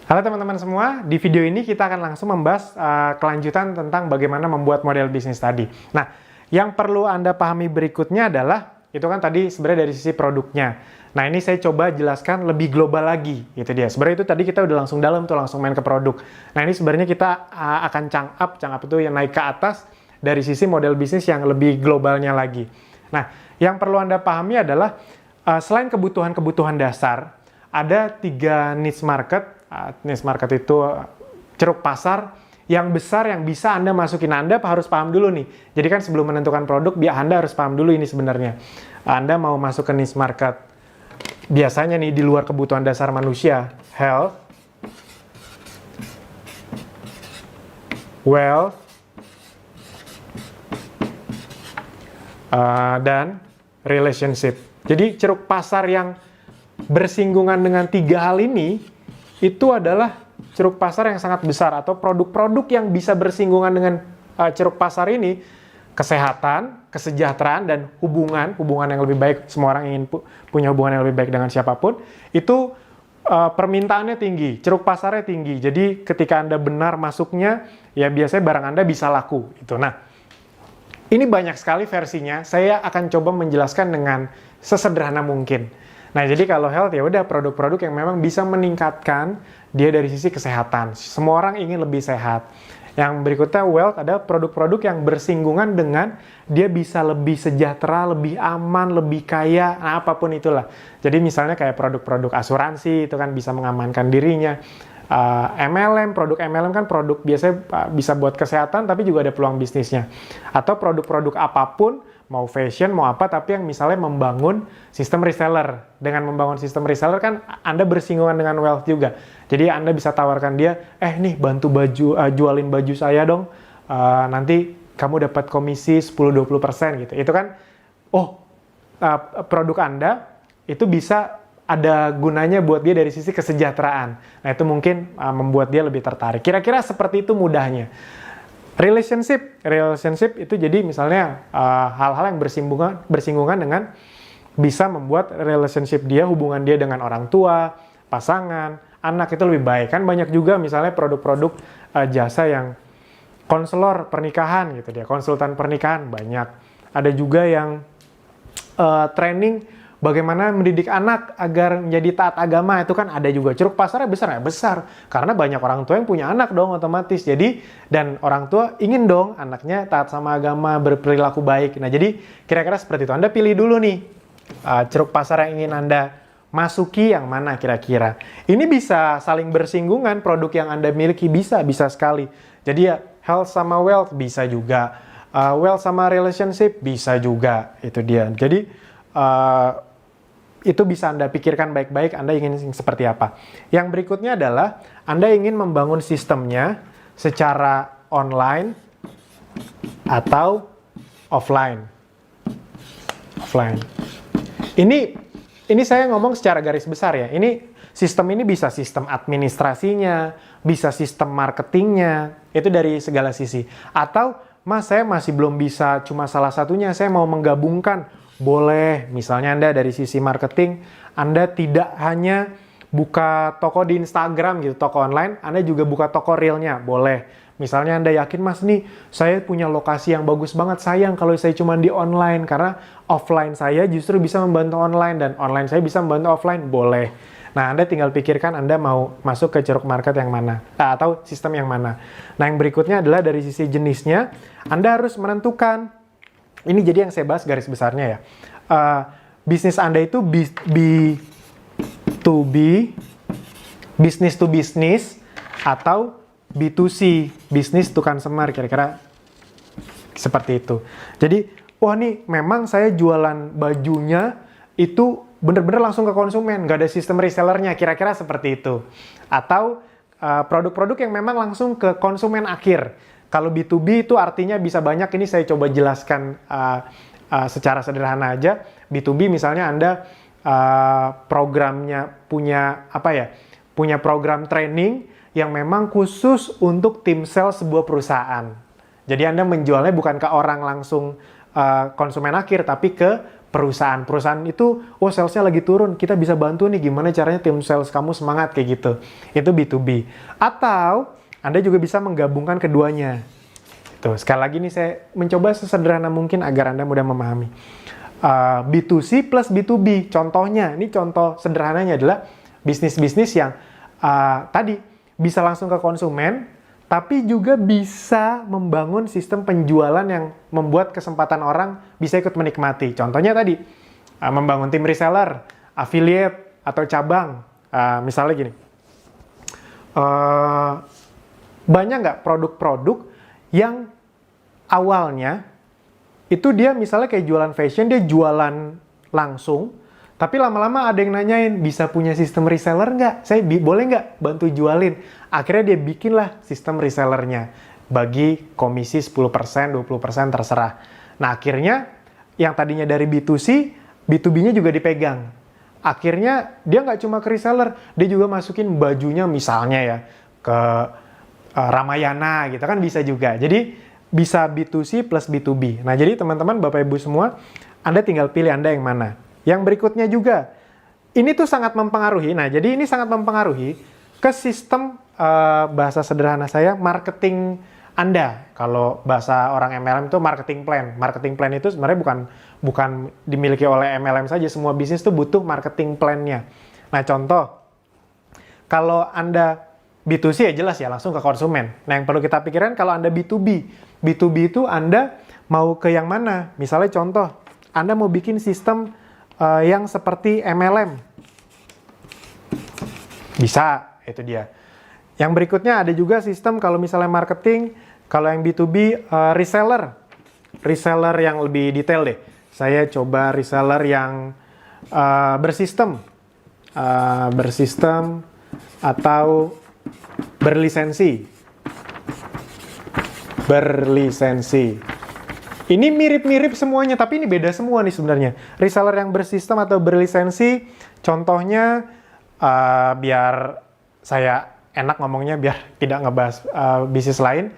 Halo teman-teman semua, di video ini kita akan langsung membahas kelanjutan tentang bagaimana membuat model bisnis tadi. Nah, yang perlu Anda pahami berikutnya adalah, itu kan tadi sebenarnya dari sisi produknya. Nah, ini saya coba jelaskan lebih global lagi, gitu dia. Sebenarnya itu tadi kita udah langsung dalam tuh, langsung main ke produk. Nah, ini sebenarnya kita akan chunk up itu yang naik ke atas dari sisi model bisnis yang lebih globalnya lagi. Nah, yang perlu Anda pahami adalah, selain kebutuhan-kebutuhan dasar, ada 3 niche market. Niche market itu ceruk pasar yang besar yang bisa Anda masukin. Anda harus paham dulu nih. Jadi kan sebelum menentukan produk, Anda harus paham dulu ini sebenarnya. Anda mau masuk ke niche market. Biasanya nih di luar kebutuhan dasar manusia, health, wealth, dan relationship. Jadi ceruk pasar yang bersinggungan dengan 3 hal ini, itu adalah ceruk pasar yang sangat besar, atau produk-produk yang bisa bersinggungan dengan ceruk pasar ini, kesehatan, kesejahteraan, dan hubungan yang lebih baik. Semua orang ingin punya hubungan yang lebih baik dengan siapapun, itu permintaannya tinggi, ceruk pasarnya tinggi. Jadi ketika Anda benar masuknya, ya biasanya barang Anda bisa laku. Nah, ini banyak sekali versinya, saya akan coba menjelaskan dengan sesederhana mungkin. Nah, jadi kalau health ya udah produk-produk yang memang bisa meningkatkan dia dari sisi kesehatan. Semua orang ingin lebih sehat. Yang berikutnya wealth ada produk-produk yang bersinggungan dengan dia bisa lebih sejahtera, lebih aman, lebih kaya, nah apapun itulah. Jadi misalnya kayak produk-produk asuransi itu kan bisa mengamankan dirinya. MLM, produk MLM kan produk biasanya bisa buat kesehatan tapi juga ada peluang bisnisnya. Atau produk-produk apapun, mau fashion, mau apa, tapi yang misalnya membangun sistem reseller. Dengan membangun sistem reseller kan Anda bersinggungan dengan wealth juga. Jadi Anda bisa tawarkan dia, nih bantu jualin baju saya dong, nanti kamu dapat komisi 10-20% gitu. Itu kan, produk Anda itu bisa ada gunanya buat dia dari sisi kesejahteraan. Nah, itu mungkin membuat dia lebih tertarik. Kira-kira seperti itu mudahnya. Relationship itu jadi misalnya hal-hal yang bersinggungan dengan bisa membuat relationship dia, hubungan dia dengan orang tua, pasangan, anak itu lebih baik. Kan banyak juga misalnya produk-produk jasa yang konselor pernikahan gitu dia, konsultan pernikahan banyak. Ada juga yang training bagaimana mendidik anak agar menjadi taat agama, itu kan ada juga. Ceruk pasarnya besar ya? Besar. Karena banyak orang tua yang punya anak dong otomatis. Jadi, dan orang tua ingin dong anaknya taat sama agama, berperilaku baik. Nah, jadi kira-kira seperti itu. Anda pilih dulu nih, ceruk pasar yang ingin Anda masuki yang mana kira-kira. Ini bisa saling bersinggungan, produk yang Anda miliki bisa sekali. Jadi ya, health sama wealth bisa juga. Wealth sama relationship bisa juga. Itu dia. Jadi, itu bisa Anda pikirkan baik-baik, Anda ingin seperti apa. Yang berikutnya adalah, Anda ingin membangun sistemnya secara online atau offline. Ini saya ngomong secara garis besar ya. Sistem ini bisa sistem administrasinya, bisa sistem marketingnya, itu dari segala sisi. Atau, Mas, saya masih belum bisa cuma salah satunya, saya mau menggabungkan. Boleh, misalnya Anda dari sisi marketing, Anda tidak hanya buka toko di Instagram gitu, toko online, Anda juga buka toko realnya, boleh. Misalnya Anda yakin, Mas nih, saya punya lokasi yang bagus banget, sayang kalau saya cuma di online, karena offline saya justru bisa membantu online, dan online saya bisa membantu offline, boleh. Nah, Anda tinggal pikirkan Anda mau masuk ke ceruk market yang mana, atau sistem yang mana. Nah, yang berikutnya adalah dari sisi jenisnya, Anda harus menentukan. Ini jadi yang saya bahas garis besarnya ya. Bisnis Anda itu B2B, business to business, atau B2C, business to consumer, kira-kira seperti itu. Jadi, nih memang saya jualan bajunya itu bener-bener langsung ke konsumen, nggak ada sistem resellernya, kira-kira seperti itu. Atau produk-produk yang memang langsung ke konsumen akhir. Kalau B2B itu artinya bisa banyak, ini saya coba jelaskan secara sederhana aja. B2B misalnya Anda programnya punya program training yang memang khusus untuk tim sales sebuah perusahaan. Jadi Anda menjualnya bukan ke orang langsung konsumen akhir, tapi ke perusahaan itu, oh salesnya lagi turun, kita bisa bantu nih gimana caranya tim sales kamu semangat kayak gitu. Itu B2B. Atau Anda juga bisa menggabungkan keduanya. Tuh, sekali lagi nih saya mencoba sesederhana mungkin agar Anda mudah memahami. B2C plus B2B. Contohnya, ini contoh sederhananya adalah bisnis-bisnis yang tadi bisa langsung ke konsumen, tapi juga bisa membangun sistem penjualan yang membuat kesempatan orang bisa ikut menikmati. Contohnya tadi, membangun tim reseller, affiliate, atau cabang. Misalnya gini, banyak nggak produk-produk yang awalnya itu dia misalnya kayak jualan fashion, dia jualan langsung, tapi lama-lama ada yang nanyain, bisa punya sistem reseller nggak? Saya boleh nggak bantu jualin? Akhirnya dia bikinlah sistem resellernya. Bagi komisi 10%, 20% terserah. Nah akhirnya yang tadinya dari B2C, B2B-nya juga dipegang. Akhirnya dia nggak cuma ke reseller, dia juga masukin bajunya misalnya ya ke Ramayana gitu kan bisa juga. Jadi bisa B2C plus B2B. Nah jadi teman-teman Bapak Ibu semua, Anda tinggal pilih Anda yang mana. Yang berikutnya juga, ini tuh sangat mempengaruhi. Nah, jadi ini sangat mempengaruhi ke sistem bahasa sederhana saya, marketing Anda. Kalau bahasa orang MLM itu marketing plan. Marketing plan itu sebenarnya bukan dimiliki oleh MLM saja. Semua bisnis tuh butuh marketing plan-nya. Nah, contoh, kalau Anda B2C ya jelas ya, langsung ke konsumen. Nah, yang perlu kita pikirkan kalau Anda B2B. B2B itu Anda mau ke yang mana? Misalnya contoh, Anda mau bikin sistem yang seperti MLM. Bisa, itu dia. Yang berikutnya ada juga sistem kalau misalnya marketing, kalau yang B2B reseller. Reseller yang lebih detail deh. Saya coba reseller yang bersistem. Bersistem atau berlisensi. Berlisensi. Ini mirip-mirip semuanya, tapi ini beda semua nih sebenarnya. Reseller yang bersistem atau berlisensi, contohnya biar saya enak ngomongnya, biar tidak ngebahas bisnis lain.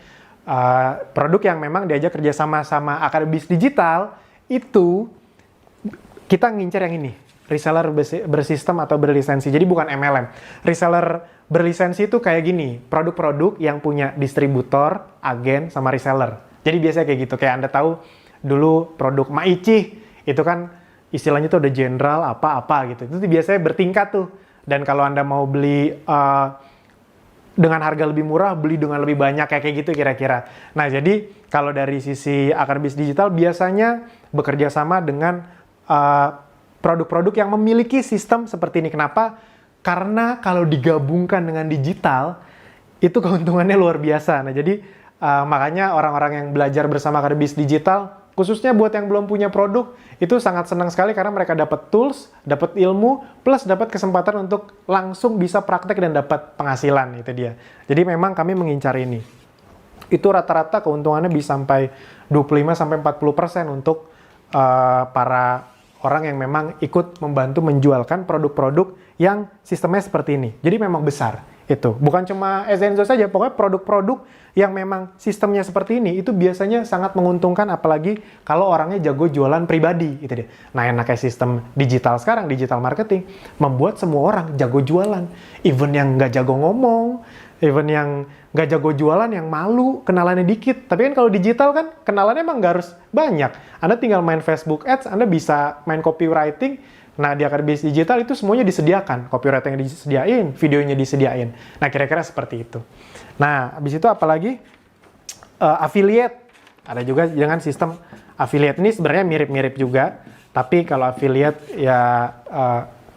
Produk yang memang diajak kerjasama sama Akademisi Digital, itu kita ngincer yang ini. Reseller bersistem atau berlisensi, jadi bukan MLM. Reseller berlisensi itu kayak gini, produk-produk yang punya distributor, agen, sama reseller. Jadi biasanya kayak gitu, kayak Anda tahu dulu produk Maichi, itu kan istilahnya tuh ada jenderal apa-apa gitu. Itu biasanya bertingkat tuh. Dan kalau Anda mau beli dengan harga lebih murah, beli dengan lebih banyak kayak gitu kira-kira. Nah jadi kalau dari sisi Akademisi Digital biasanya bekerja sama dengan produk-produk yang memiliki sistem seperti ini. Kenapa? Karena kalau digabungkan dengan digital, itu keuntungannya luar biasa. Nah jadi makanya orang-orang yang belajar bersama Akademisi Digital, khususnya buat yang belum punya produk, itu sangat senang sekali karena mereka dapat tools, dapat ilmu, plus dapat kesempatan untuk langsung bisa praktek dan dapat penghasilan, itu dia. Jadi memang kami mengincar ini. Itu rata-rata keuntungannya bisa sampai 25-40% untuk para orang yang memang ikut membantu menjualkan produk-produk yang sistemnya seperti ini. Jadi memang besar. Itu bukan cuma Ezenzo saja, pokoknya produk-produk yang memang sistemnya seperti ini itu biasanya sangat menguntungkan, apalagi kalau orangnya jago jualan pribadi gitu dia. Nah enaknya sistem digital sekarang, digital marketing, membuat semua orang jago jualan, even yang nggak jago ngomong, even yang nggak jago jualan, yang malu kenalannya dikit. Tapi kan kalau digital kan kenalannya emang nggak harus banyak. Anda tinggal main Facebook Ads, Anda bisa main copywriting. Nah, di Akademisi Digital itu semuanya disediakan. Copywriting disediain, videonya disediain. Nah, kira-kira seperti itu. Nah, habis itu apalagi? Affiliate. Ada juga dengan sistem affiliate. Ini sebenarnya mirip-mirip juga. Tapi kalau affiliate ya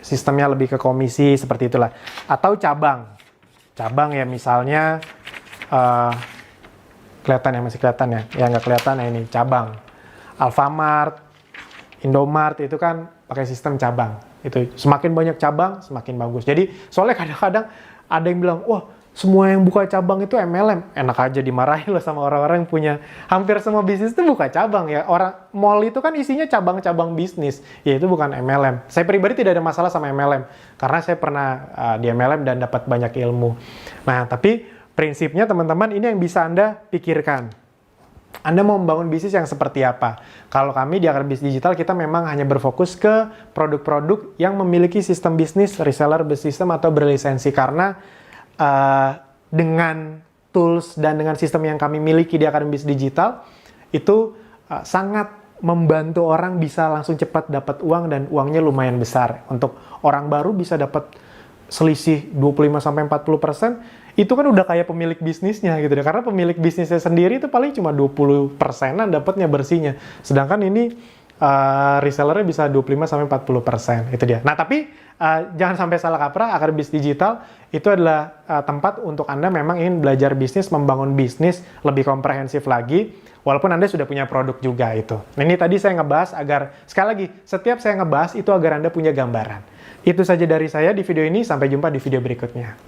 sistemnya lebih ke komisi, seperti itulah. Atau cabang. Cabang ya misalnya, kelihatan ya, masih kelihatan ya? Ya nggak kelihatan ya ini, cabang. Alfamart, Indomart itu kan pakai sistem cabang. Itu semakin banyak cabang semakin bagus. Jadi soalnya kadang-kadang ada yang bilang, wah semua yang buka cabang itu MLM. Enak aja dimarahin loh sama orang-orang yang punya hampir semua bisnis itu buka cabang ya. Orang mall itu kan isinya cabang-cabang bisnis. Ya itu bukan MLM. Saya pribadi tidak ada masalah sama MLM karena saya pernah di MLM dan dapat banyak ilmu. Nah, tapi prinsipnya teman-teman ini yang bisa Anda pikirkan. Anda mau membangun bisnis yang seperti apa? Kalau kami di Akar Bisnis Digital, kita memang hanya berfokus ke produk-produk yang memiliki sistem bisnis, reseller bersistem atau berlisensi. Karena dengan tools dan dengan sistem yang kami miliki di Akar Bisnis Digital, itu sangat membantu orang bisa langsung cepat dapat uang dan uangnya lumayan besar. Untuk orang baru bisa dapat selisih 25-40%, itu kan udah kayak pemilik bisnisnya gitu deh. Karena pemilik bisnisnya sendiri itu paling cuma 20%-an dapatnya bersihnya. Sedangkan ini resellernya bisa 25-40%, itu dia. Nah, tapi jangan sampai salah kaprah, Akar Bisnis Digital itu adalah tempat untuk Anda memang ingin belajar bisnis, membangun bisnis lebih komprehensif lagi, walaupun Anda sudah punya produk juga itu. Nah, ini tadi saya ngebahas agar, sekali lagi, setiap saya ngebahas itu agar Anda punya gambaran. Itu saja dari saya di video ini, sampai jumpa di video berikutnya.